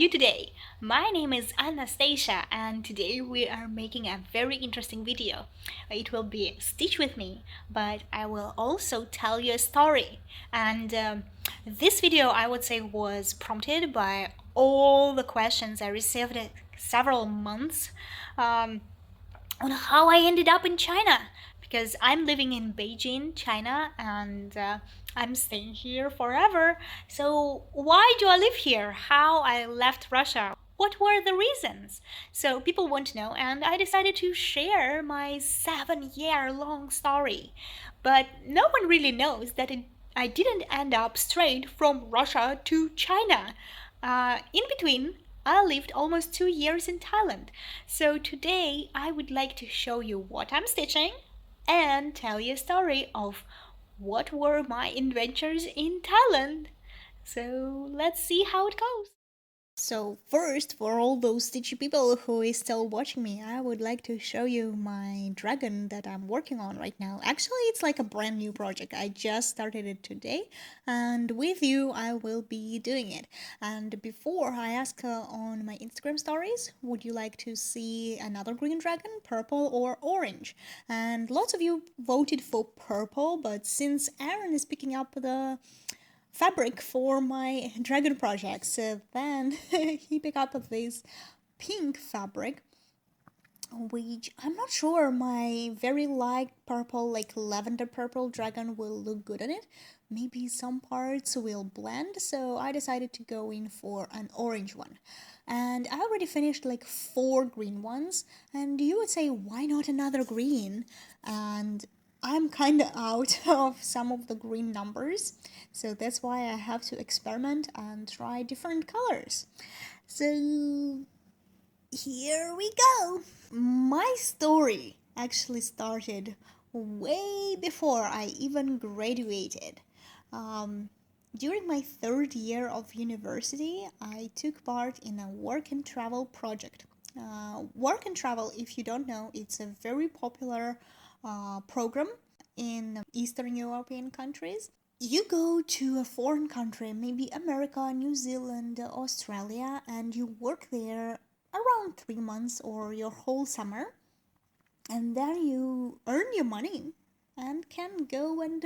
you today? My name is Anastasia and today we are making a very interesting video. It will be Stitch with me, but I will also tell you a story. And this video, I would say, was prompted by all the questions I received several months on how I ended up in China, because I'm living in Beijing, China, and I'm staying here forever. So, why do I live here? How I left Russia? What were the reasons? So, people want to know, and I decided to share my 7 year long story. But no one really knows that I didn't end up straight from Russia to China. In between, I lived almost 2 years in Thailand. So today I would like to show you what I'm stitching and tell you a story of what were my adventures in Thailand. So let's see how it goes. So first, for all those stitchy people who is still watching me, I would like to show you my dragon that I'm working on right now. Actually, it's like a brand new project. I just started it today, and with you, I will be doing it. And before, I asked on my Instagram stories, would you like to see another green dragon, purple or orange? And lots of you voted for purple, but since Aaron is picking up the fabric for my dragon project. So then he picked up this pink fabric, which I'm not sure my very light purple, like lavender purple dragon will look good on it. Maybe some parts will blend, so I decided to go in for an orange one. And I already finished like 4 green ones, and you would say, why not another green? And I'm kind of out of some of the green numbers, so that's why I have to experiment and try different colors. So here we go. My story actually started way before I even graduated. During my 3rd year of university, I took part in a work and travel project. Work and travel, if you don't know, it's a very popular program in Eastern European countries. You go to a foreign country, maybe America, New Zealand, Australia, and you work there around 3 months or your whole summer, and then you earn your money and can go and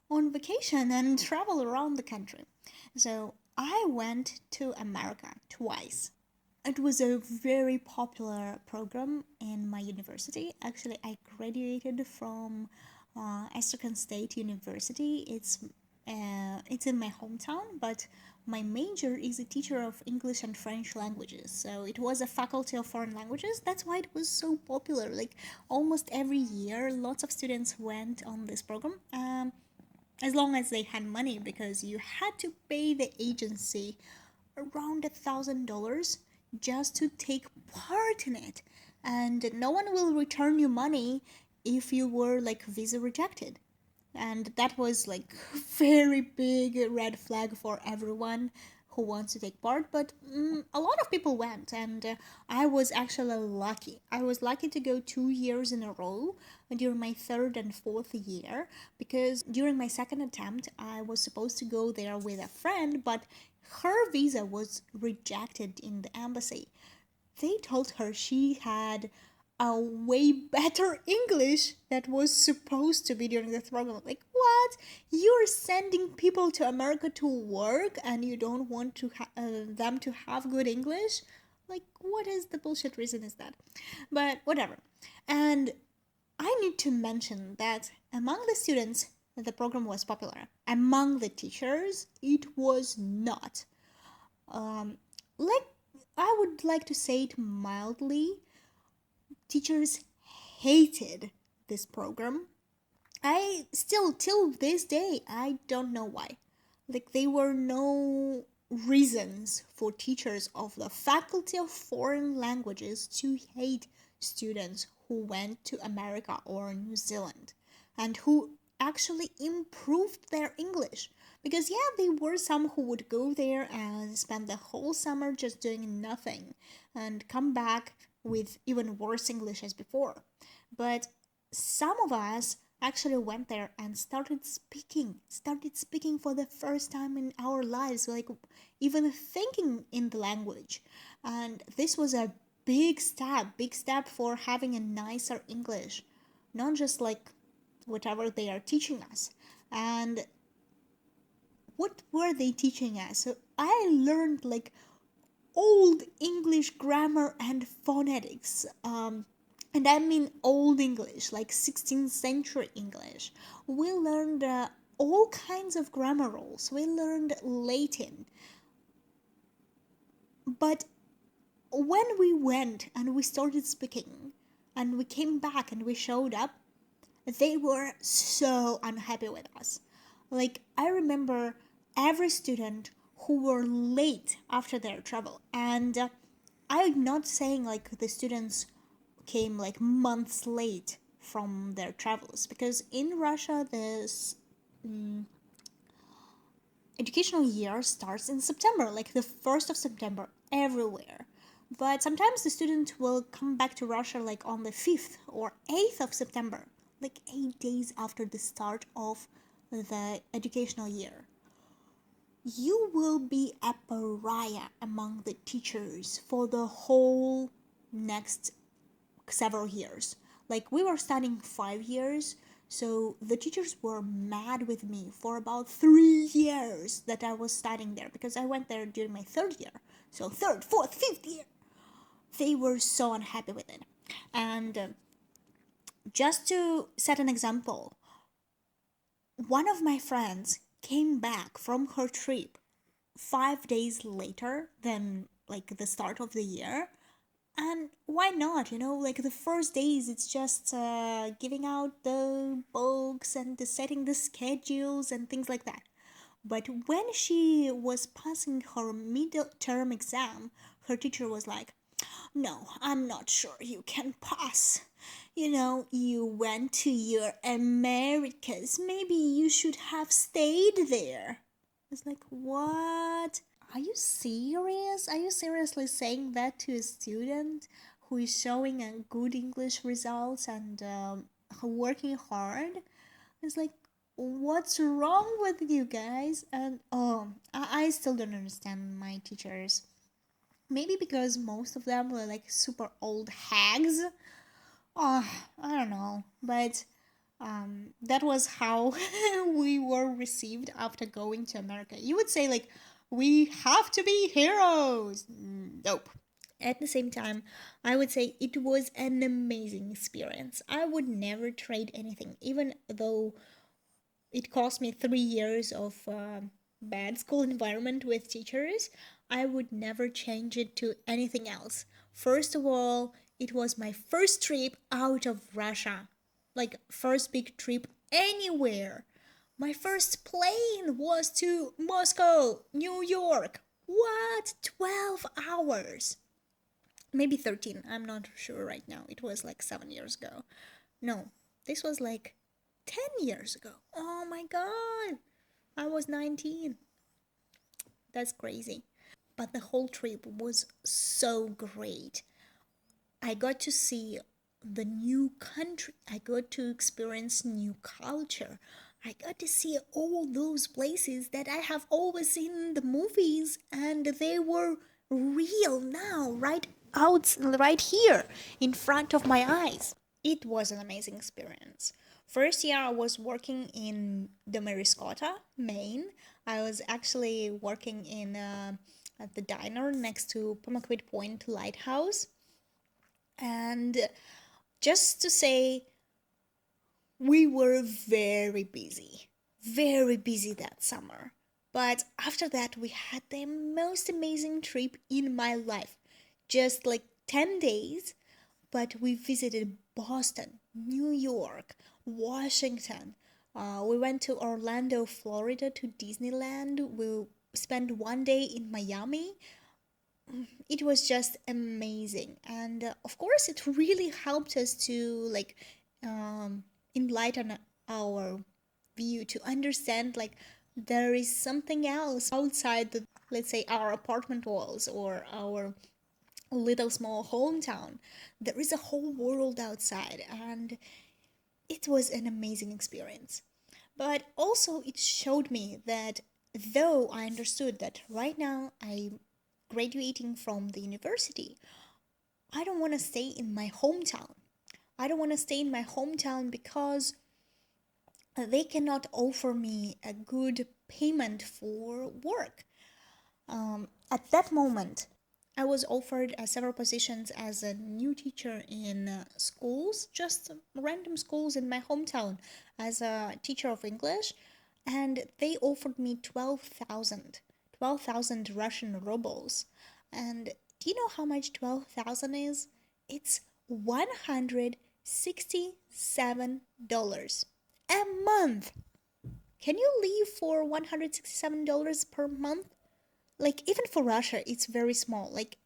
on vacation and travel around the country. So I went to America twice. It was a very popular program in my university. Actually, I graduated from Astrakhan State University. It's in my hometown, but my major is a teacher of English and French languages. So it was a faculty of foreign languages. That's why it was so popular. Like almost every year, lots of students went on this program. As long as they had money, because you had to pay the agency around $1,000 just to take part in it, and no one will return you money if you were like visa rejected. And that was like very big red flag for everyone who wants to take part. But a lot of people went, and I was actually lucky. I was lucky to go 2 years in a row during my 3rd and 4th year, because during my 2nd attempt I was supposed to go there with a friend, but her visa was rejected in the embassy. They told her she had a way better English that was supposed to be during the program. Like, what? You're sending people to America to work and you don't want to them to have good English? Like, what is the bullshit reason is that? But whatever. And I need to mention that among the students, the program was popular. Among the teachers, it was not. Like, I would like to say it mildly, teachers hated this program. I still, till this day, I don't know why. Like, there were no reasons for teachers of the Faculty of Foreign Languages to hate students who went to America or New Zealand and who actually improved their English. Because, yeah, there were some who would go there and spend the whole summer just doing nothing and come back with even worse English as before. But some of us actually went there and started speaking for the first time in our lives, like even thinking in the language. And this was a big step for having a nicer English, not just like whatever they are teaching us. And what were they teaching us? So I learned like old English grammar and phonetics. And I mean old English, like 16th century English. We learned all kinds of grammar rules. We learned Latin. But when we went and we started speaking, and we came back and we showed up, they were so unhappy with us. Like, I remember every student who were late after their travel. And I'm not saying like the students came like months late from their travels, because in Russia, this educational year starts in September, like the 1st of September, everywhere. But sometimes the student will come back to Russia like on the 5th or 8th of September, like 8 days after the start of the educational year. You will be a pariah among the teachers for the whole next several years. Like, we were studying 5 years, so the teachers were mad with me for about 3 years that I was studying there, because I went there during my third year. So, third, fourth, fifth year. They were so unhappy with it. And just to set an example, one of my friends came back from her trip 5 days later than like the start of the year. And why not? Like the first days, it's just giving out the books and setting the schedules and things like that. But when she was passing her mid-term exam, her teacher was like, "No, I'm not sure you can pass. You went to your Americas. Maybe you should have stayed there." I was like, "What? Are you serious? Are you seriously saying that to a student who is showing a good English results and working hard?" It's like, what's wrong with you guys? And I still don't understand my teachers. Maybe because most of them were like super old hags. Oh, I don't know. But that was how we were received after going to America. You would say, like, we have to be heroes. Nope. At the same time, I would say it was an amazing experience. I would never trade anything, even though it cost me 3 years of bad school environment with teachers. I would never change it to anything else. First of all, it was my first trip out of Russia, like first big trip anywhere. My first plane was to Moscow, New York. What? 12 hours. Maybe 13. I'm not sure right now. It was like 7 years ago. No, this was like 10 years ago. Oh my god. I was 19. That's crazy. But the whole trip was so great. I got to see the new country. I got to experience new culture. I got to see all those places that I have always seen in the movies, and they were real now, right here in front of my eyes. It was an amazing experience. First year I was working in the Mariscota, Maine. I was actually working in at the diner next to Pemaquid Point Lighthouse. And just to say, we were very busy that summer. But after that, we had the most amazing trip in my life. Just like 10 days, but we visited Boston, New York, Washington. We went to Orlando, Florida to Disneyland. We spent one day in Miami. It was just amazing. And of course, it really helped us to like enlighten our view, to understand like there is something else outside the, let's say, our apartment walls or our little small hometown. There is a whole world outside, and it was an amazing experience. But also, it showed me that though I understood that right now I'm graduating from the university, I don't want to stay in my hometown. I don't want to stay in my hometown because they cannot offer me a good payment for work. At that moment, I was offered several positions as a new teacher in schools, just random schools in my hometown, as a teacher of English, and they offered me 12,000 Russian rubles. And do you know how much 12,000 is? It's $167 a month. Can you live for $167 per month? Like, even for Russia, it's very small. Like,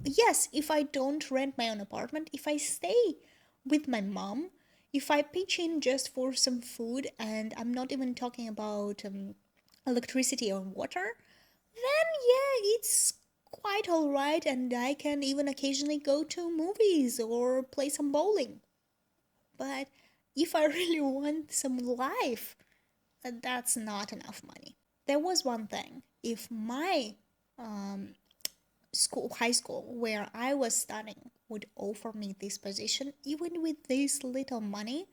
yes, if I don't rent my own apartment, if I stay with my mom, if I pitch in just for some food, and I'm not even talking about electricity or water, then yeah, it's quite alright, and I can even occasionally go to movies or play some bowling. But if I really want some life, that's not enough money. There was one thing. If my high school where I was studying would offer me this position, even with this little money,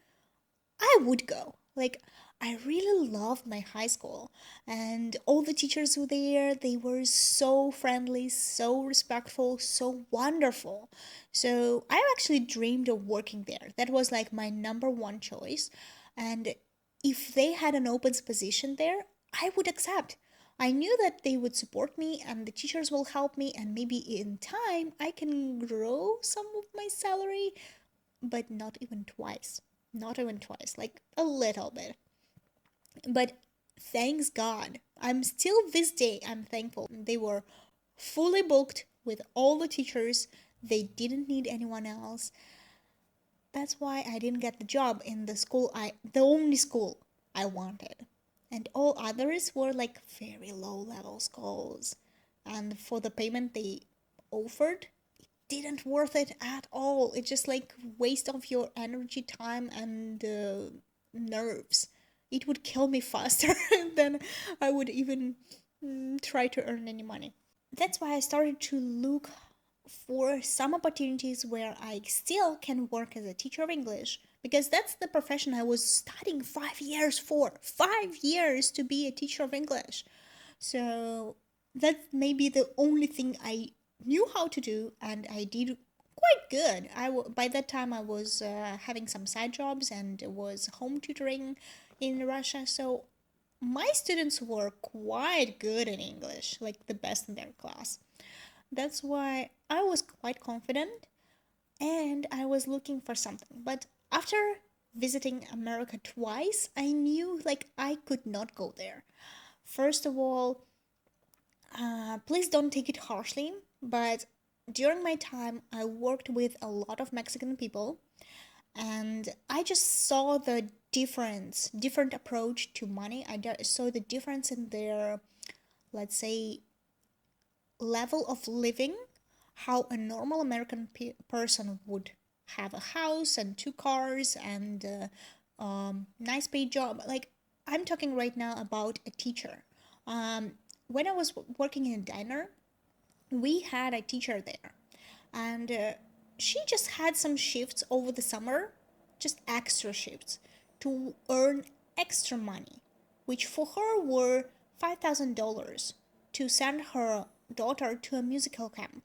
I would go. Like, I really loved my high school, and all the teachers were there. They were so friendly, so respectful, so wonderful. So I actually dreamed of working there. That was like my number one choice. And if they had an open position there, I would accept. I knew that they would support me and the teachers will help me, and maybe in time I can grow some of my salary, but not even twice. Not even twice, like a little bit. But thanks God, I'm still this day, I'm thankful. They were fully booked with all the teachers, they didn't need anyone else. That's why I didn't get the job in the only school I wanted. And all others were like very low level schools. And for the payment they offered, it didn't worth it at all. It's just like waste of your energy, time, and nerves. It would kill me faster than I would even try to earn any money. That's why I started to look for some opportunities where I still can work as a teacher of English, because that's the profession I was studying 5 years for. 5 years to be a teacher of English. So that may be the only thing I knew how to do, and I did quite good. By that time I was having some side jobs and was home tutoring in Russia. So my students were quite good in English, like the best in their class. That's why I was quite confident and I was looking for something. But after visiting America twice, I knew like I could not go there. First of all, please don't take it harshly, but during my time, I worked with a lot of Mexican people, and I just saw the different approach to money. Saw the difference in their, let's say, level of living, how a normal American person would have a house and two cars and nice paid job. Like, I'm talking right now about a teacher. When I was working in a diner, we had a teacher there, and she just had some shifts over the summer, just extra shifts to earn extra money, which for her were $5,000 to send her daughter to a musical camp.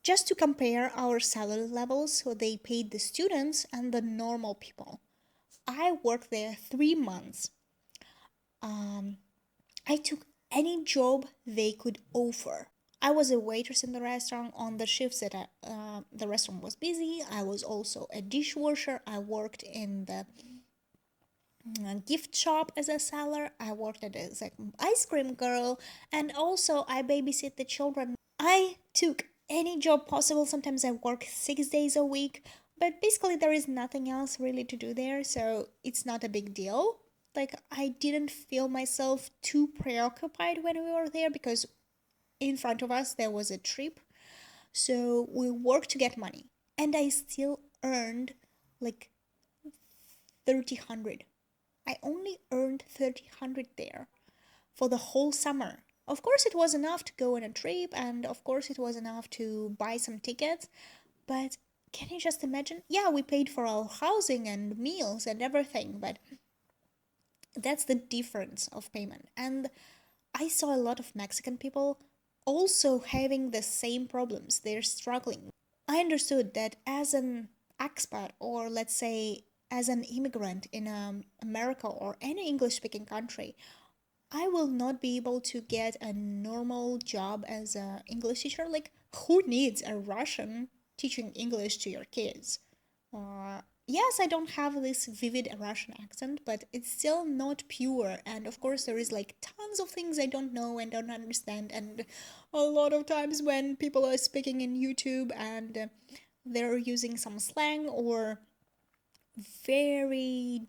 Just to compare our salary levels, so they paid the students and the normal people. I worked there 3 months. I took any job they could offer. I was a waitress in the restaurant on the shifts that the restaurant was busy. I was also a dishwasher. I worked in the gift shop as a seller. I worked as an ice cream girl, and also I babysit the children. I took any job possible. Sometimes I work 6 days a week, but basically there is nothing else really to do there, so it's not a big deal. Like, I didn't feel myself too preoccupied when we were there because in front of us there was a trip. So we worked to get money, and I still earned like 3,000. I only earned 3,000 there for the whole summer. Of course, it was enough to go on a trip, and of course, it was enough to buy some tickets. But can you just imagine? Yeah, we paid for our housing and meals and everything, but that's the difference of payment. And I saw a lot of Mexican people also having the same problems. They're struggling. I understood that as an expat, or let's say as an immigrant in America or any English speaking country, I will not be able to get a normal job as an English teacher. Like, who needs a Russian teaching English to your kids? Yes, I don't have this vivid Russian accent, but it's still not pure. And of course, there is like tons of things I don't know and don't understand. And a lot of times when people are speaking in YouTube and they're using some slang or very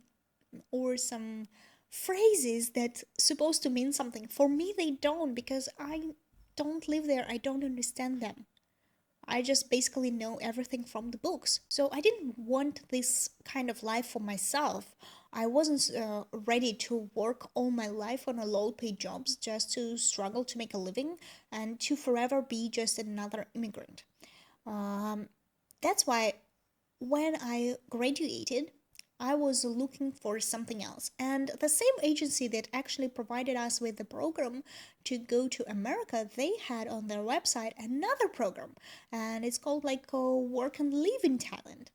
or some phrases that supposed to mean something, for me they don't, because I don't live there. I don't understand them. I just basically know everything from the books. So I didn't want this kind of life for myself. I wasn't ready to work all my life on a low paid jobs just to struggle to make a living and to forever be just another immigrant. Um, that's why when I graduated, I was looking for something else. And the same agency that actually provided us with the program to go to America, they had on their website another program. And it's called like Work and Live in Thailand.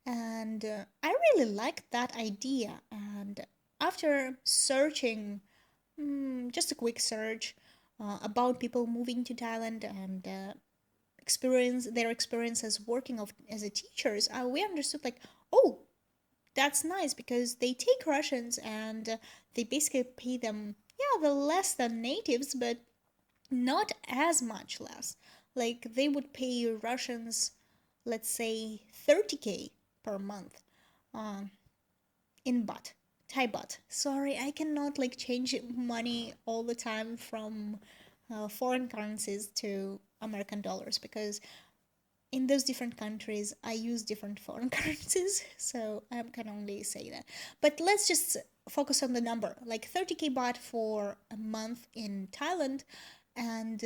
And I really liked that idea. And after searching, just a quick search about people moving to Thailand and their experience as working as a teachers, we understood like, oh, that's nice because they take Russians and they basically pay them, yeah, the less than natives, but not as much less. Like they would pay Russians, let's say 30K per month, um, in baht, Thai baht. Sorry, I cannot like change money all the time from foreign currencies to American dollars because in those different countries I use different foreign currencies, so I can only say that. But let's just focus on the number, like 30K baht for a month in Thailand, and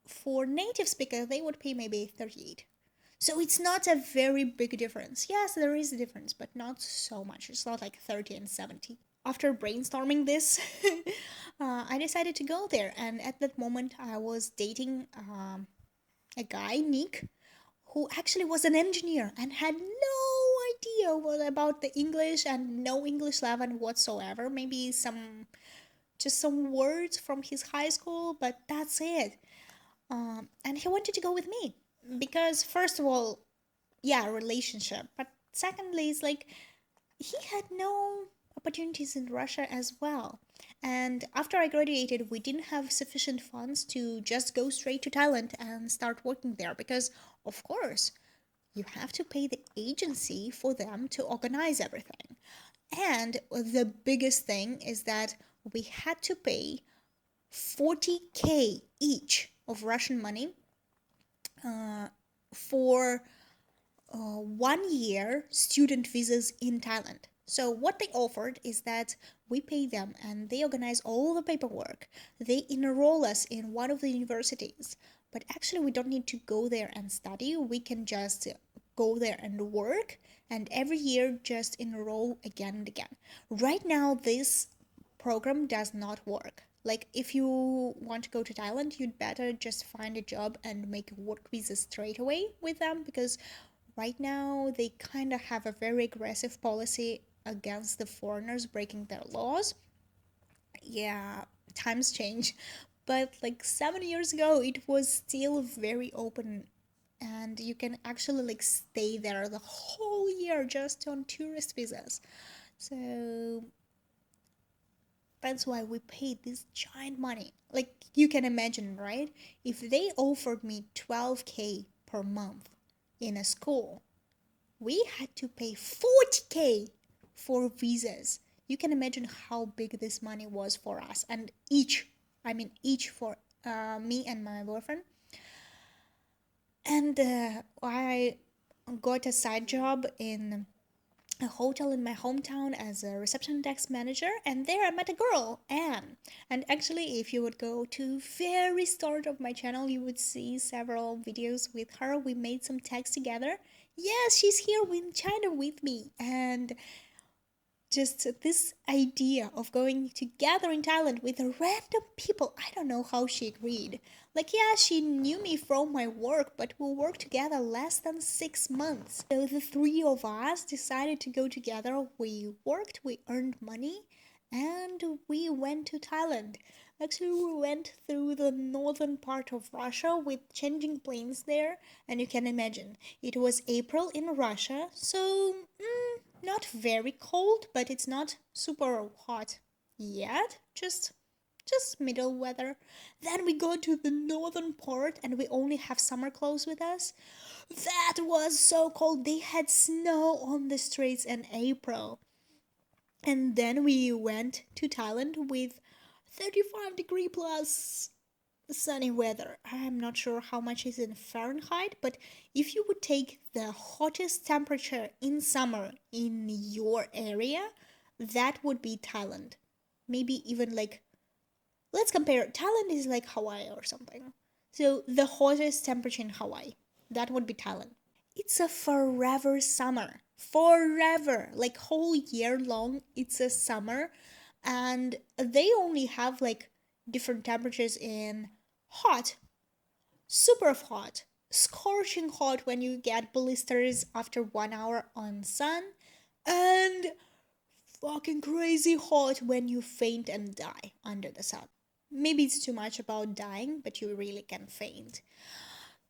for native speaker they would pay maybe 38. So it's not a very big difference. Yes, there is a difference, but not so much. It's not like 30 and 70. After brainstorming this, I decided to go there. And at that moment, I was dating a guy, Nick, who actually was an engineer and had no idea about the English and no English level whatsoever. Maybe just some words from his high school, but that's it. And he wanted to go with me because, first of all, yeah, relationship, but secondly, it's like he had no opportunities in Russia as well. And after I graduated, we didn't have sufficient funds to just go straight to Thailand and start working there because, of course, you have to pay the agency for them to organize everything. And the biggest thing is that we had to pay 40K each of Russian money for 1 year student visas in Thailand. So what they offered is that we pay them and they organize all the paperwork. They enroll us in one of the universities. But actually we don't need to go there and study. We can just go there and work and every year just enroll again and again. Right now this program does not work. Like if you want to go to Thailand, you'd better just find a job and make a work visa straight away with them because right now they kind of have a very aggressive policy against the foreigners breaking their laws. Yeah, times change, but like 7 years ago it was still very open and you can actually like stay there the whole year just on tourist visas. So that's why we paid this giant money. Like you can imagine, right? If they offered me 12K per month in a school, we had to pay 40K for visas. You can imagine how big this money was for us. And each for me and my boyfriend. And I got a side job in a hotel in my hometown as a reception desk manager, and there I met a girl, Anne. And actually, if you would go to very start of my channel, you would see several videos with her. We made some tags together. Yes, she's here in China with me, and just this idea of going together in Thailand with random people. I don't know how she agreed. Like, yeah, she knew me from my work, but we worked together less than 6 months. So the three of us decided to go together. We worked, we earned money, and we went to Thailand. Actually, we went through the northern part of Russia with changing planes there, and you can imagine it was April in Russia, so not very cold, but it's not super hot yet. Just middle weather. Then we go to the northern part and we only have summer clothes with us. That was so cold. They had snow on the streets in April. And then we went to Thailand with 35-degree plus sunny weather. I'm not sure how much is in Fahrenheit, but if you would take the hottest temperature in summer in your area, that would be Thailand. Maybe even like, let's compare. Thailand is like Hawaii or something. So the hottest temperature in Hawaii, that would be Thailand. It's a forever summer. Forever. Like whole year long, it's a summer. And they only have like different temperatures in hot, super hot, scorching hot when you get blisters after 1 hour on sun, and fucking crazy hot when you faint and die under the sun. Maybe it's too much about dying, but you really can faint.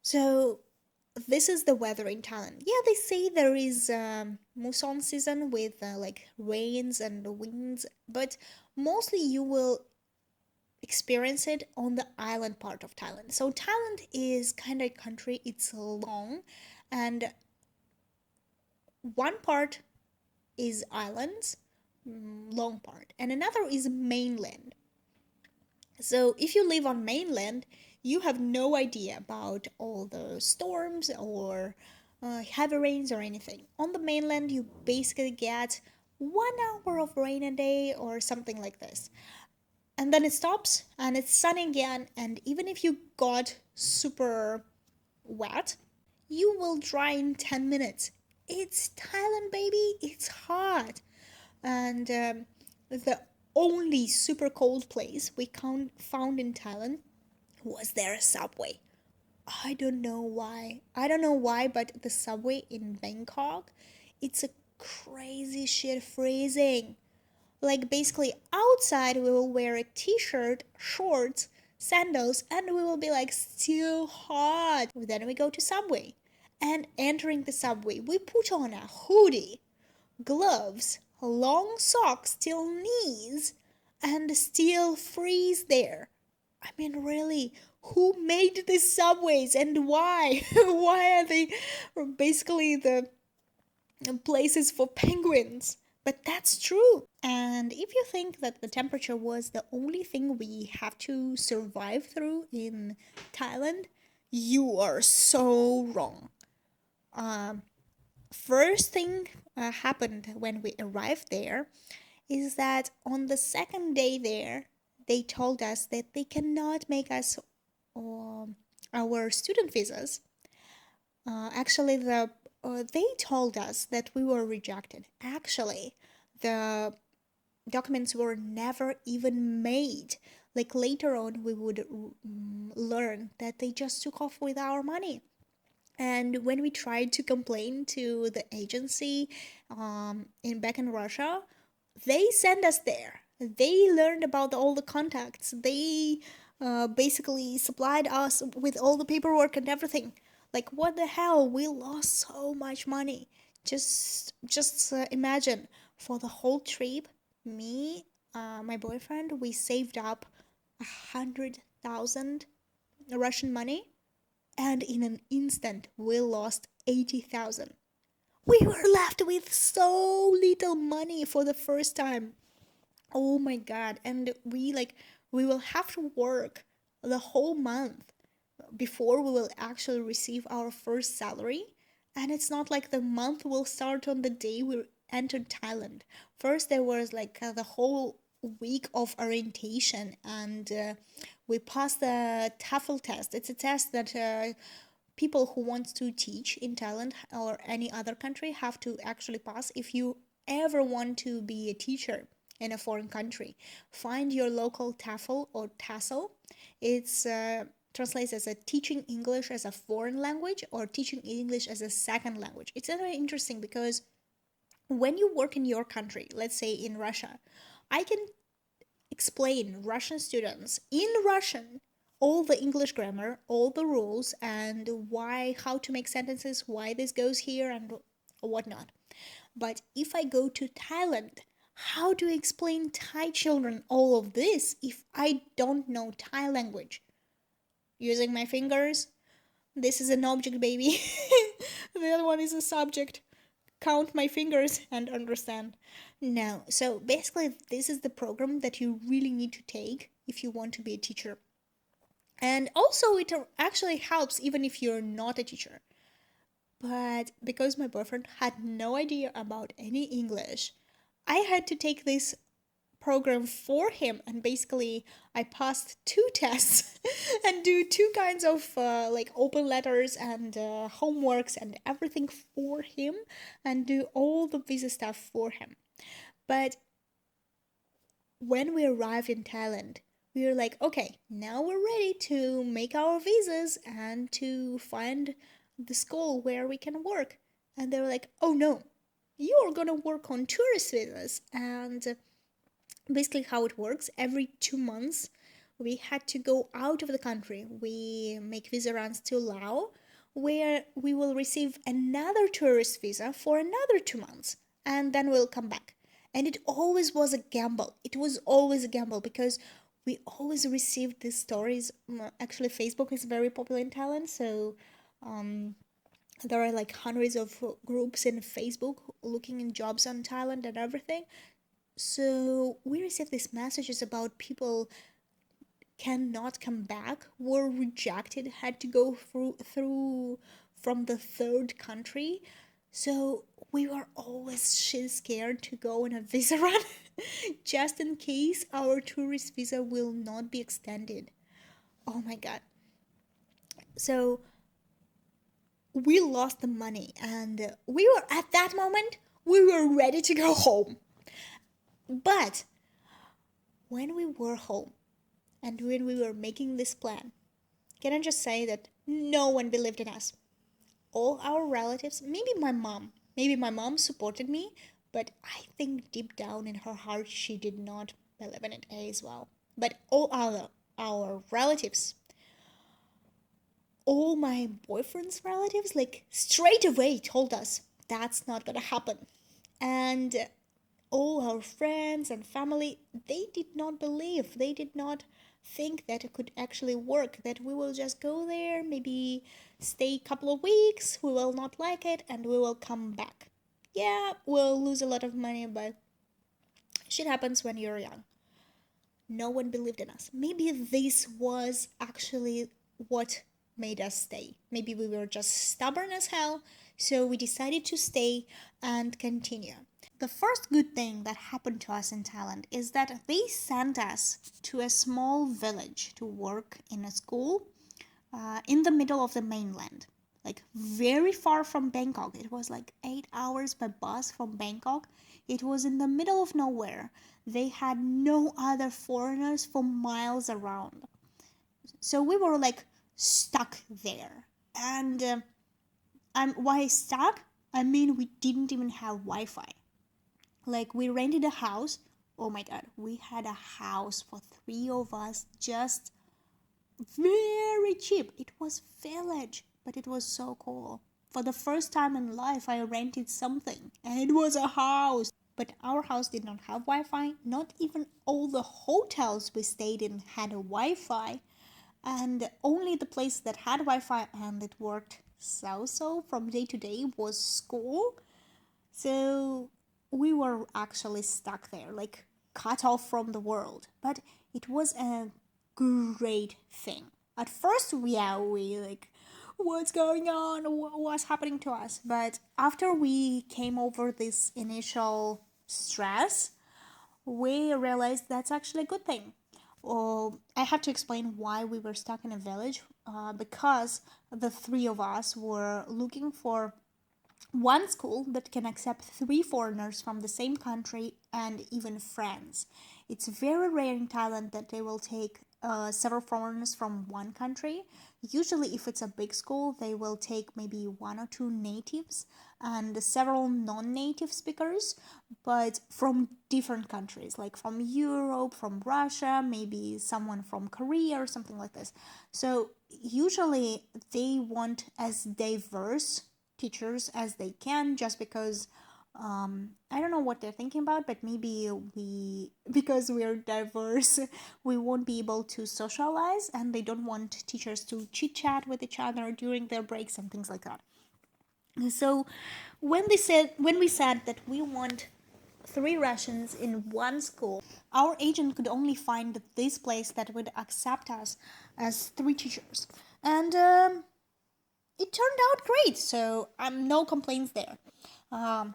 So this is the weather in Thailand. Yeah, they say there is monsoon season with like rains and winds, but mostly you will experience it on the island part of Thailand. So Thailand is kind of a country, it's long, and one part is islands, long part, and another is mainland. So if you live on mainland, you have no idea about all the storms or heavy rains or anything. On the mainland, you basically get 1 hour of rain a day or something like this, and then it stops and it's sunny again, and even if you got super wet, you will dry in 10 minutes. It's Thailand, baby. It's hot. And the only super cold place we found in Thailand was their subway. I don't know why, but the subway in Bangkok, it's a crazy shit freezing. Like basically outside we will wear a t-shirt, shorts, sandals, and we will be like still hot. Then we go to subway. And entering the subway, we put on a hoodie, gloves, long socks till knees, and still freeze there. I mean, really, who made these subways and why? Why are they basically the places for penguins? But that's true. And if you think that the temperature was the only thing we have to survive through in Thailand, you are so wrong. First thing happened when we arrived there is that on the second day there, they told us that they cannot make us our student visas. Actually, they told us that we were rejected. Actually, the documents were never even made. Like later on, we would learn that they just took off with our money. And when we tried to complain to the agency back in Russia, they sent us there. They learned about all the contacts. They basically supplied us with all the paperwork and everything. Like what the hell? We lost so much money. Just imagine for the whole trip, me, my boyfriend, we saved up 100,000 Russian money, and in an instant we lost 80,000. We were left with so little money for the first time. Oh my god. And we will have to work the whole month before we will actually receive our first salary. And it's not like the month will start on the day we entered Thailand. First, there was like the whole week of orientation, and we passed the TOEFL test. It's a test that people who want to teach in Thailand or any other country have to actually pass if you ever want to be a teacher in a foreign country. Find your local TOEFL or TESOL. It's translates as a teaching English as a foreign language or teaching English as a second language. It's very interesting because when you work in your country, let's say in Russia, I can explain Russian students in Russian all the English grammar, all the rules, and why, how to make sentences, why this goes here, and whatnot. But if I go to Thailand, how do I explain Thai children all of this if I don't know Thai language? Using my fingers? This is an object, baby. The other one is a subject. Count my fingers and understand. No. So basically, this is the program that you really need to take if you want to be a teacher. And also, it actually helps even if you're not a teacher. But because my boyfriend had no idea about any English, I had to take this program for him, and basically I passed two tests and do two kinds of like open letters and homeworks and everything for him, and do all the visa stuff for him. But when we arrived in Thailand, we were like, okay, now we're ready to make our visas and to find the school where we can work. And they were like, oh no, you're gonna work on tourist visas. And basically how it works, every 2 months we had to go out of the country. We make visa runs to Laos, where we will receive another tourist visa for another 2 months, and then we'll come back. And it always was a gamble. It was always a gamble because we always received these stories. Actually, Facebook is very popular in Thailand, so there are like hundreds of groups in Facebook looking in jobs on Thailand and everything. So we received these messages about people cannot come back, were rejected, had to go through from the third country. So we were always scared to go on a visa run just in case our tourist visa will not be extended. Oh my god. So we lost the money, and we were at that moment we were ready to go home. But when we were home and when we were making this plan, can I just say that no one believed in us? All our relatives, maybe my mom supported me, but I think deep down in her heart she did not believe in it as well. But all our relatives, all my boyfriend's relatives, like straight away told us that's not gonna happen. And all our friends and family, they did not believe, they did not think that it could actually work, that we will just go there, maybe stay a couple of weeks, we will not like it, and we will come back. Yeah, we'll lose a lot of money, but shit happens when you're young. No one believed in us. Maybe this was actually what made us stay. Maybe we were just stubborn as hell, so we decided to stay and continue. The first good thing that happened to us in Thailand is that they sent us to a small village to work in a school in the middle of the mainland, like very far from Bangkok. It was like 8 hours by bus from Bangkok. It was in the middle of nowhere. They had no other foreigners for miles around. So we were like stuck there. And why stuck? I mean, we didn't even have Wi-Fi. Like, we rented a house. Oh my god, we had a house for 3 of us, just very cheap. It was village, but it was so cool. For the first time in life, I rented something, and it was a house. But our house did not have Wi-Fi. Not even all the hotels we stayed in had a Wi-Fi. And only the place that had Wi-Fi and it worked so from day to day was school. So we were actually stuck there, like cut off from the world. But it was a great thing. At first, yeah, we what's going on, what's happening to us. But after we came over this initial stress, we realized that's actually a good thing. I have to explain why we were stuck in a village, because the three of us were looking for one school that can accept three foreigners from the same country and even friends. It's very rare in Thailand that they will take several foreigners from one country. Usually, if it's a big school, they will take maybe one or two natives and several non native speakers, but from different countries, like from Europe, from Russia, maybe someone from Korea or something like this. So, usually, they want as diverse teachers as they can, just because I don't know what they're thinking about, but maybe because we're diverse, we won't be able to socialize, and they don't want teachers to chit chat with each other during their breaks and things like that. So when we said that we want three Russians in one school, our agent could only find this place that would accept us as three teachers, and it turned out great. So no complaints there. Um,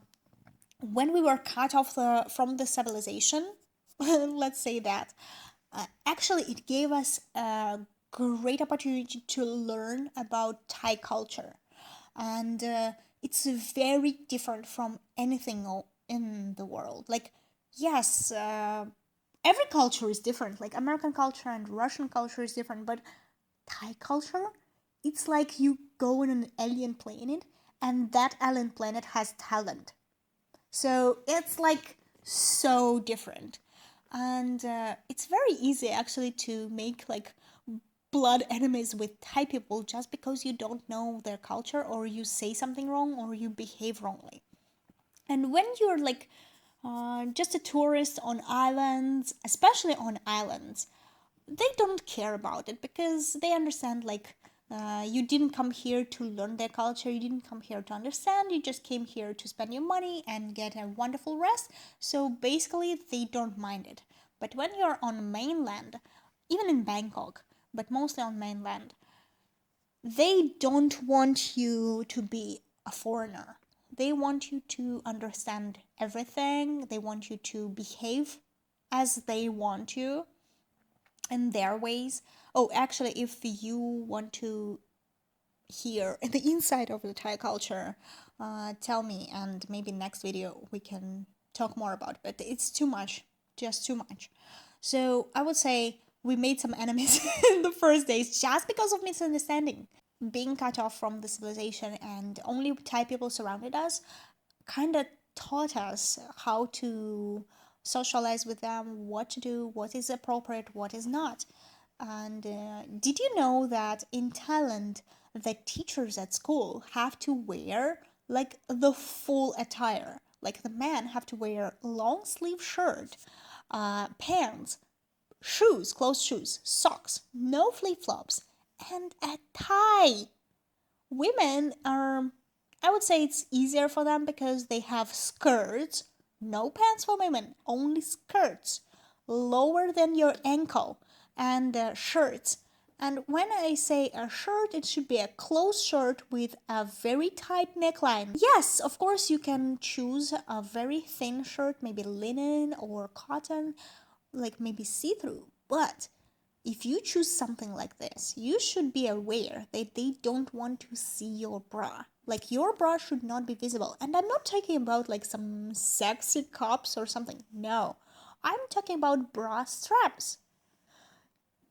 when we were cut off from the civilization, let's say that, actually it gave us a great opportunity to learn about Thai culture, and it's very different from anything in the world. Like, yes, every culture is different. Like American culture and Russian culture is different, but Thai culture, it's like you go on an alien planet, and that alien planet has talent. So it's like so different. And it's very easy actually to make like blood enemies with Thai people just because you don't know their culture, or you say something wrong, or you behave wrongly. And when you're like just a tourist on islands, especially on islands, they don't care about it because they understand, like, you didn't come here to learn their culture, you didn't come here to understand, you just came here to spend your money and get a wonderful rest. So basically they don't mind it. But when you're on mainland, even in Bangkok, but mostly on mainland, they don't want you to be a foreigner. They want you to understand everything, they want you to behave as they want you in their ways. Oh, actually, if you want to hear the inside of the Thai culture, tell me, and maybe next video we can talk more about it. But it's too much, just too much. So I would say we made some enemies in the first days just because of misunderstanding. Being cut off from the civilization and only Thai people surrounded us kind of taught us how to socialize with them, what to do, what is appropriate, what is not. And did you know that in Thailand, the teachers at school have to wear like the full attire? Like the men have to wear long sleeve shirt, pants, shoes, closed shoes, socks, no flip flops, and a tie. Women are, I would say it's easier for them because they have skirts, no pants for women, only skirts, lower than your ankle, and shirts. And when I say a shirt, it should be a closed shirt with a very tight neckline. Yes, of course, you can choose a very thin shirt, maybe linen or cotton, like maybe see through. But if you choose something like this, you should be aware that they don't want to see your bra. Like your bra should not be visible. And I'm not talking about like some sexy cups or something. No. I'm talking about bra straps.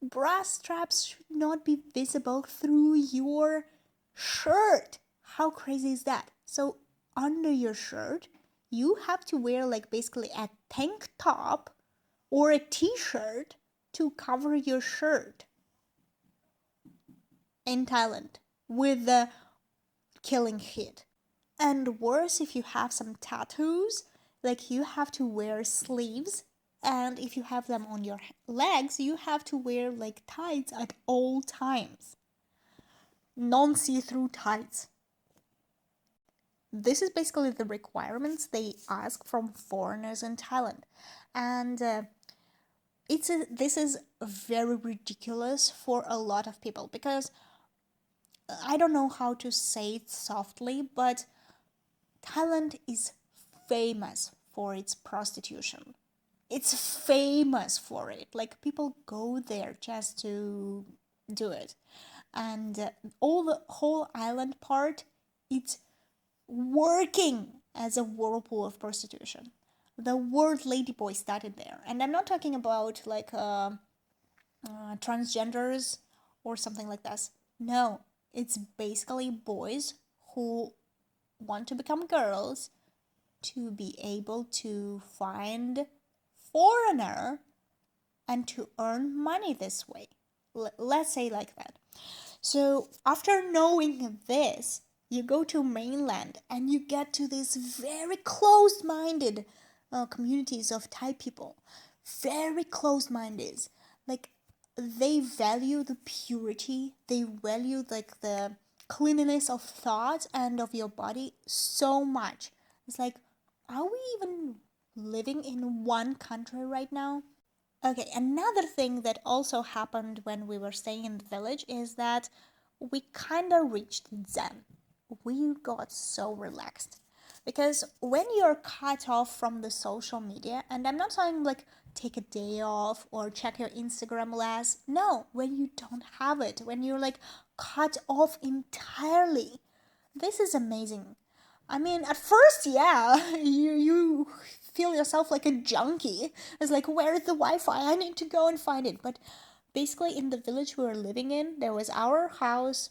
Bra straps should not be visible through your shirt. How crazy is that? So under your shirt, you have to wear like basically a tank top or a t-shirt to cover your shirt in Thailand with the killing heat. And worse, if you have some tattoos, like you have to wear sleeves, and if you have them on your legs, you have to wear like tights at all times. Non see through tights. This is basically the requirements they ask from foreigners in Thailand. And this is very ridiculous for a lot of people because I don't know how to say it softly, but Thailand is famous for its prostitution. It's famous for it. Like people go there just to do it. And all the whole island part, it's working as a whirlpool of prostitution. The word ladyboy started there. And I'm not talking about like transgenders or something like that. No, it's basically boys who want to become girls to be able to find foreigner and to earn money this way. Let's say like that. So after knowing this, you go to mainland and you get to these very closed-minded communities of Thai people. Very closed-minded. Like they value the purity, they value like the cleanliness of thought and of your body so much. It's like, are we even living in one country right now? Okay, another thing that also happened when we were staying in the village is that we kind of reached Zen. We got so relaxed. Because when you're cut off from the social media, and I'm not saying like take a day off or check your Instagram less. No, when you don't have it, when you're like cut off entirely. This is amazing. I mean, at first, yeah, you feel yourself like a junkie. It's like, where's the Wi-Fi? I need to go and find it. But basically, in the village we were living in, there was our house,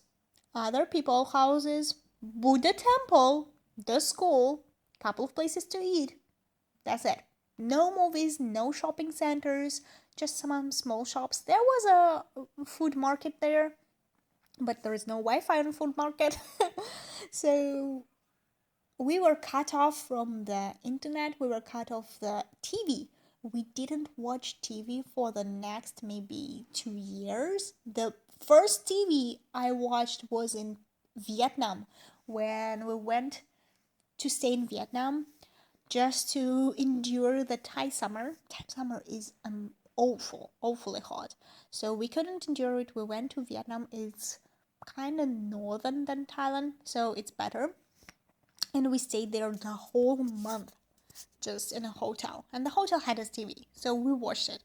other people houses, Buddha temple, the school, couple of places to eat. That's it. No movies, no shopping centers, just some small shops. There was a food market there, but there is no Wi-Fi on food market. So we were cut off from the internet, we were cut off the TV. We didn't watch TV for the next maybe 2 years. The first TV I watched was in Vietnam when we went to stay in Vietnam just to endure the Thai summer. Thai summer is awfully hot. So we couldn't endure it. We went to Vietnam. It's kind of northern than Thailand, so it's better. And we stayed there the whole month just in a hotel. And the hotel had a TV, so we watched it.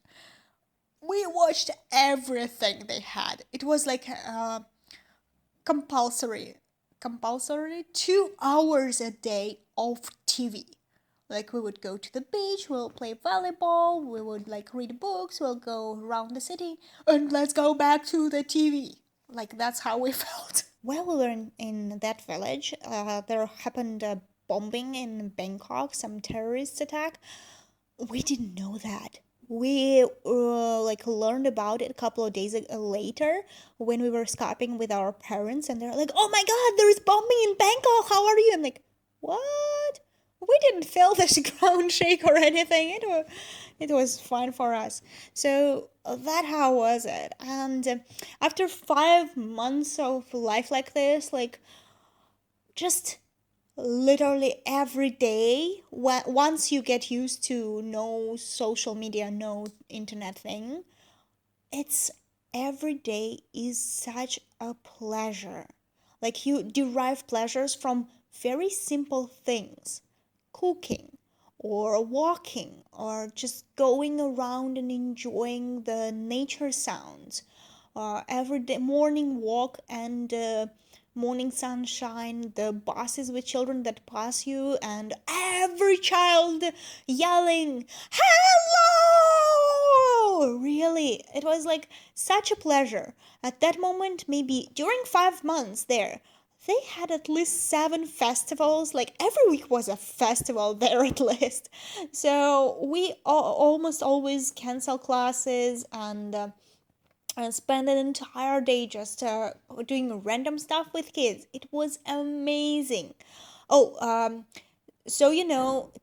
We watched everything they had. It was like compulsory 2 hours a day of TV. Like we would go to the beach, we'll play volleyball, we would like read books, we'll go around the city, and let's go back to the TV. Like that's how we felt. While we were in that village, there happened a bombing in Bangkok, some terrorist attack. We didn't know that. We like learned about it a couple of days later when we were Skyping with our parents, and they're like, "Oh my God, there is bombing in Bangkok. How are you?" I'm like, "What? We didn't feel this ground shake or anything. It was fine for us." So that how was it? And after 5 months of life like this, like just literally every day, once you get used to no social media, no internet thing, it's every day is such a pleasure. Like you derive pleasures from very simple things, cooking or walking or just going around and enjoying the nature sounds, every day morning walk and morning sunshine, the buses with children that pass you, and every child yelling hello. Really, it was like such a pleasure at that moment. Maybe during 5 months there, they had at least 7 festivals. Like every week was a festival there at least. So we almost always cancel classes and spend an entire day just doing random stuff with kids. It was amazing. Oh, so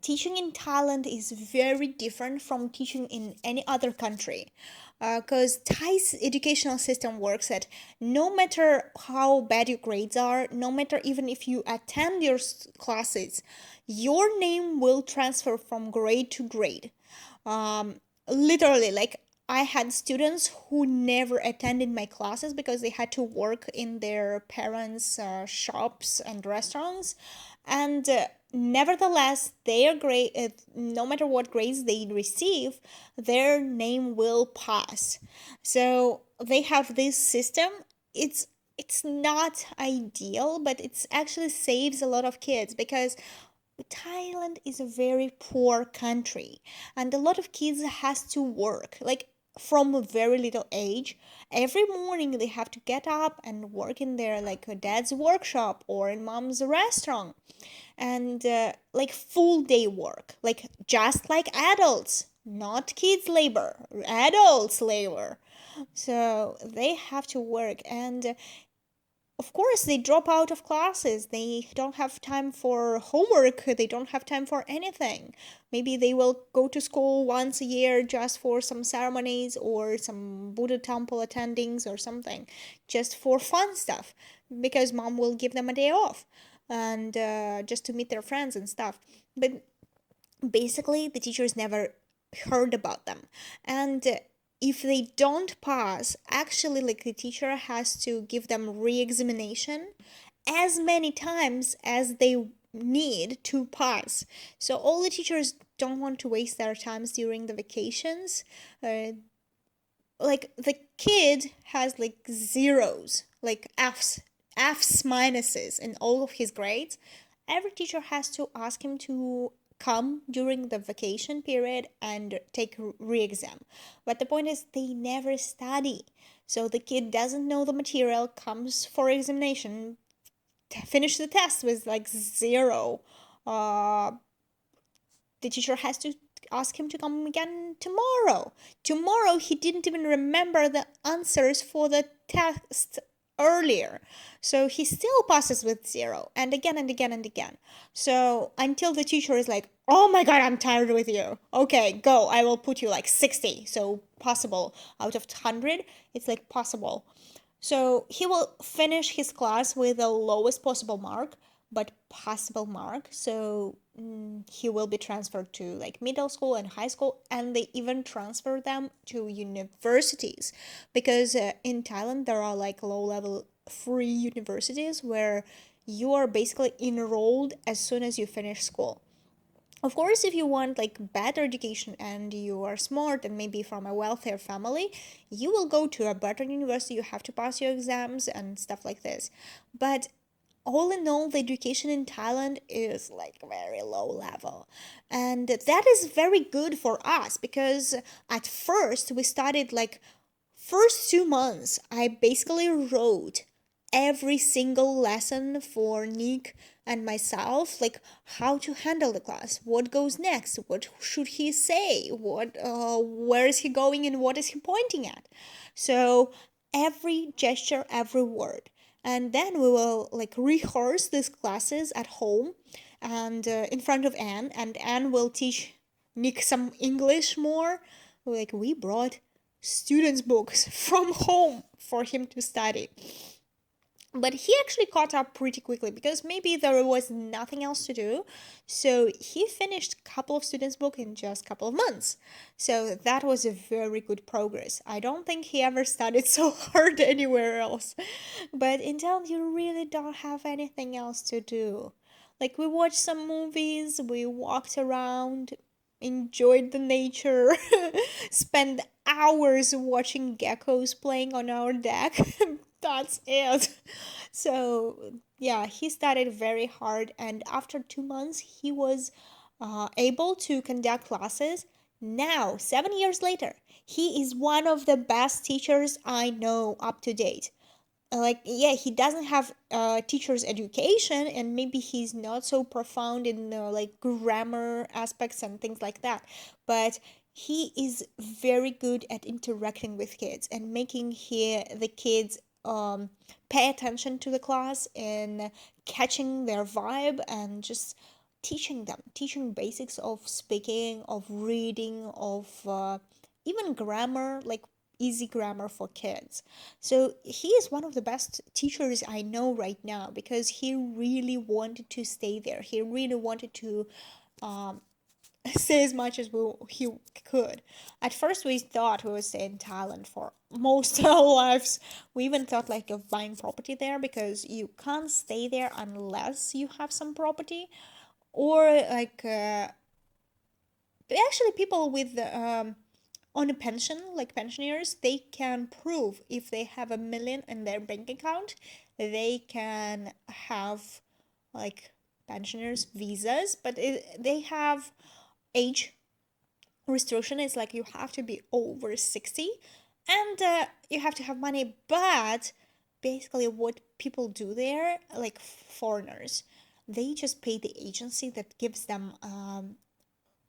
teaching in Thailand is very different from teaching in any other country. Because Thai's educational system works at no matter how bad your grades are, no matter even if you attend your classes, your name will transfer from grade to grade. Literally, like I had students who never attended my classes because they had to work in their parents' shops and restaurants. And nevertheless, their grade, no matter what grades they receive, their name will pass. So they have this system. It's not ideal, but it's actually saves a lot of kids because Thailand is a very poor country and a lot of kids has to work like from a very little age. Every morning they have to get up and work in their like a dad's workshop or in mom's restaurant, and like full day work, like just like adults, not kids labor, adults labor. So they have to work, and of course they drop out of classes, they don't have time for homework, they don't have time for anything. Maybe they will go to school once a year just for some ceremonies or some Buddha temple attendings or something, just for fun stuff, because mom will give them a day off, and just to meet their friends and stuff. But basically the teachers never heard about them, and if they don't pass, actually like the teacher has to give them re-examination as many times as they need to pass. So all the teachers don't want to waste their times during the vacations. Like the kid has like zeros, like F's minuses in all of his grades. Every teacher has to ask him to come during the vacation period and take re-exam. But the point is they never study. So the kid doesn't know the material, comes for examination, finish the test with like zero. Uh, the teacher has to ask him to come again tomorrow. Tomorrow, he didn't even remember the answers for the test earlier. So he still passes with zero, and again and again and again. So until the teacher is like, oh my god, I'm tired with you. Okay, go. I will put you like 60. So possible out of 100, it's like possible. So he will finish his class with the lowest possible mark, but possible mark. So he will be transferred to like middle school and high school, and they even transfer them to universities because in Thailand there are like low level free universities where you are basically enrolled as soon as you finish school. Of course, if you want like better education and you are smart and maybe from a wealthier family, you will go to a better university, you have to pass your exams and stuff like this. But all in all, the education in Thailand is like very low level. And that is very good for us because at first we started like first 2 months, I basically wrote every single lesson for Nick and myself, like how to handle the class, what goes next, what should he say, where is he going, and what is he pointing at. So every gesture, every word, and then we will like rehearse these classes at home and in front of Anne, and Anne will teach Nick some English more. Like we brought students' books from home for him to study. But he actually caught up pretty quickly because maybe there was nothing else to do. So he finished a couple of students' book in just a couple of months. So that was a very good progress. I don't think he ever studied so hard anywhere else. But in town, you really don't have anything else to do. Like we watched some movies, we walked around, enjoyed the nature, spent hours watching geckos playing on our deck. That's it. So, yeah, he studied very hard, and after 2 months, he was able to conduct classes. Now, 7 years later, he is one of the best teachers I know up to date. Like, yeah, he doesn't have teacher's education, and maybe he's not so profound in like grammar aspects and things like that, but he is very good at interacting with kids and making the kids pay attention to the class and catching their vibe and just teaching basics of speaking, of reading, of even grammar, like easy grammar for kids. So he is one of the best teachers I know right now because he really wanted to stay there. He really wanted to um, stay as much as he could. At first, we thought we would stay in Thailand for most of our lives. We even thought like of buying property there because you can't stay there unless you have some property, or like actually people with on a pension, like pensioners, they can prove if they have 1 million in their bank account, they can have like pensioners visas, but they have age restriction. Is like you have to be over 60 and you have to have money. But basically what people do there, like foreigners, they just pay the agency that gives them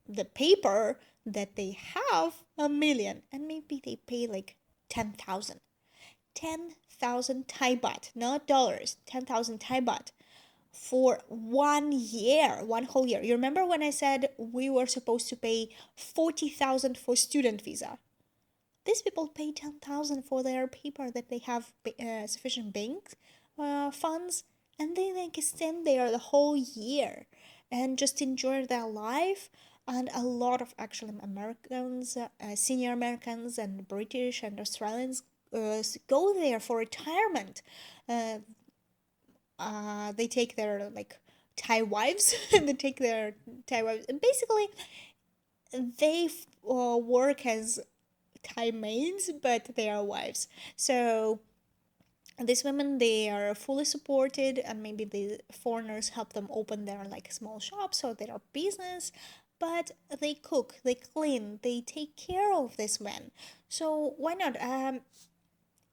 the paper that they have 1 million, and maybe they pay like 10,000. 10,000 Thai baht, not dollars, 10,000 Thai baht for 1 year, one whole year. You remember when I said we were supposed to pay 40,000 for student visa? These people pay 10,000 for their paper that they have sufficient bank funds, and they can stand there the whole year and just enjoy their life. And a lot of actually Americans, senior Americans and British and Australians go there for retirement. Uh, they take their like Thai wives and they take their Thai wives. And basically, they work as Thai maids, but they are wives. So these women, they are fully supported, and maybe the foreigners help them open their like small shops or their business. But they cook, they clean, they take care of this man. So why not?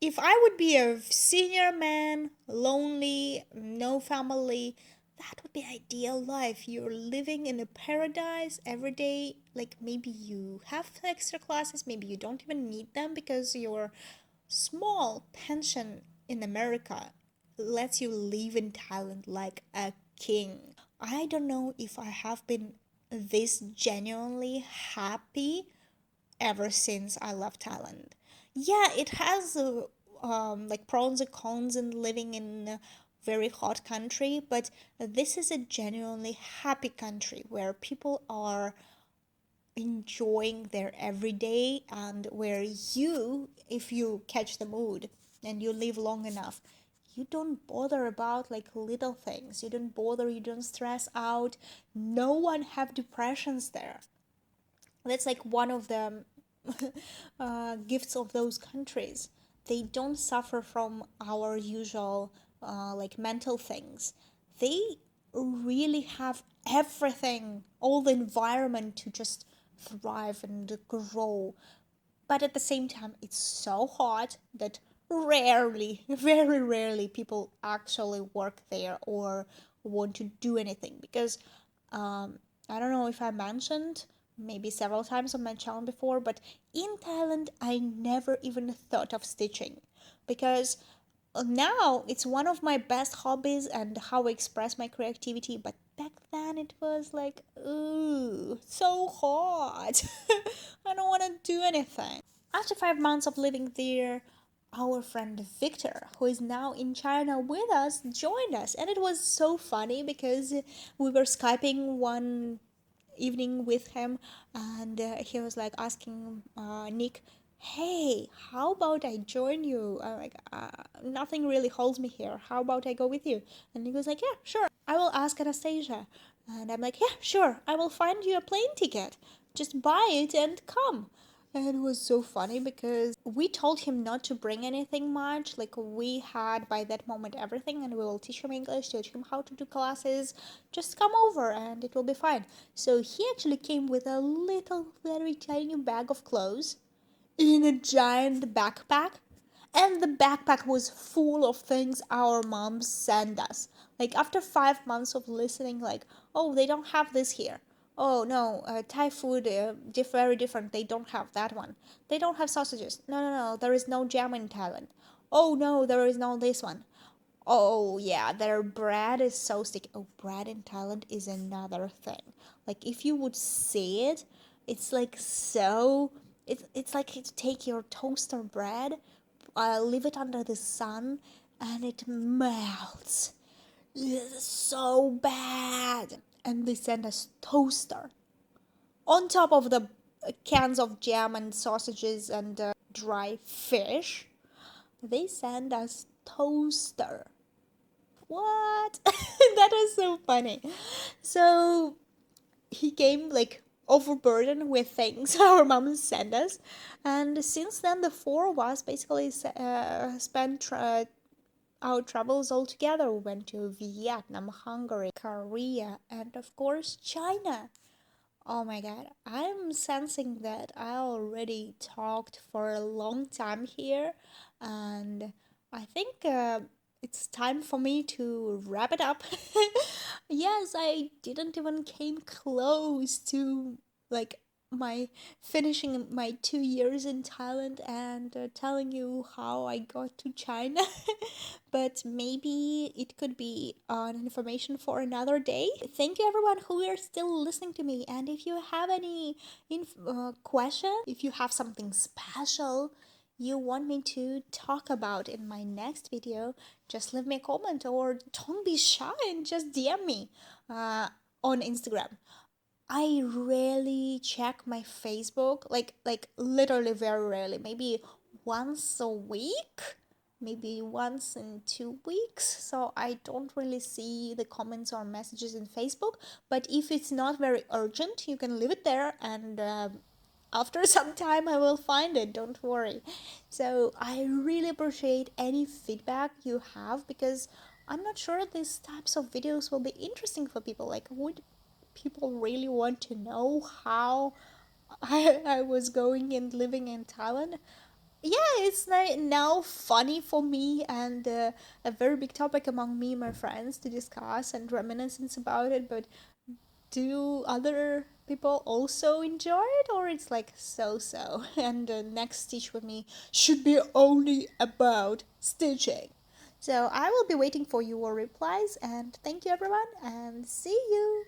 If I would be a senior man, lonely, no family, that would be ideal life. You're living in a paradise every day. Like maybe you have extra classes, maybe you don't even need them because your small pension in America lets you live in Thailand like a king. I don't know if I have been this genuinely happy ever since I left Thailand. Yeah, it has like pros and cons in living in a very hot country, but this is a genuinely happy country where people are enjoying their everyday, and where you, if you catch the mood and you live long enough, you don't bother about like little things. You don't bother, you don't stress out. No one have depressions there. That's like one of the gifts of those countries. They don't suffer from our usual like mental things. They really have everything, all the environment to just thrive and grow. But at the same time, it's so hot that rarely, very rarely, people actually work there or want to do anything because I don't know if I mentioned maybe several times on my channel before, but in Thailand, I never even thought of stitching because now it's one of my best hobbies and how I express my creativity. But back then, it was like, ooh, so hot. I don't want to do anything. After 5 months of living there, our friend Victor, who is now in China with us, joined us. And it was so funny because we were Skyping one evening with him, and he was like asking Nick, hey, how about I join you? I'm like, nothing really holds me here. How about I go with you? And he was like, yeah, sure. I will ask Anastasia. And I'm like, yeah, sure. I will find you a plane ticket. Just buy it and come. And it was so funny because we told him not to bring anything much. Like, we had by that moment everything, and we will teach him English, teach him how to do classes. Just come over and it will be fine. So he actually came with a little, very tiny bag of clothes in a giant backpack. And the backpack was full of things our moms sent us. Like after 5 months of listening, like, oh, they don't have this here. Oh no, Thai food very different. They don't have that one. They don't have sausages. No, no, no. There is no jam in Thailand. Oh no, there is no this one. Oh yeah, their bread is so sticky. Oh, bread in Thailand is another thing. Like if you would see it, it's like so. It's like you take your toaster bread, leave it under the sun, and it melts. It's so bad. And they send us toaster. On top of the cans of jam and sausages and dry fish, they sent us toaster. What? That was so funny. So he came like overburdened with things our mom sent us, and since then the four of us basically spent our travels all together. We went to Vietnam, Hungary, Korea, and of course China. Oh my god, I'm sensing that I already talked for a long time here, and I think it's time for me to wrap it up. Yes, I didn't even came close to like my finishing my 2 years in Thailand and telling you how I got to China. But maybe it could be an information for another day. Thank you everyone who are still listening to me. And if you have any question, if you have something special you want me to talk about in my next video, just leave me a comment or don't be shy and just DM me on Instagram. I rarely check my Facebook, like literally very rarely, maybe once a week, maybe once in 2 weeks. So I don't really see the comments or messages in Facebook. But if it's not very urgent, you can leave it there, and after some time I will find it. Don't worry. So I really appreciate any feedback you have, because I'm not sure these types of videos will be interesting for people. Like, would people really want to know how I was going and living in Thailand? Yeah, it's now funny for me, and a very big topic among me and my friends to discuss and reminiscence about it. But do other people also enjoy it, or it's like so so? And the next Stitch with me should be only about stitching. So I will be waiting for your replies, and thank you everyone, and see you.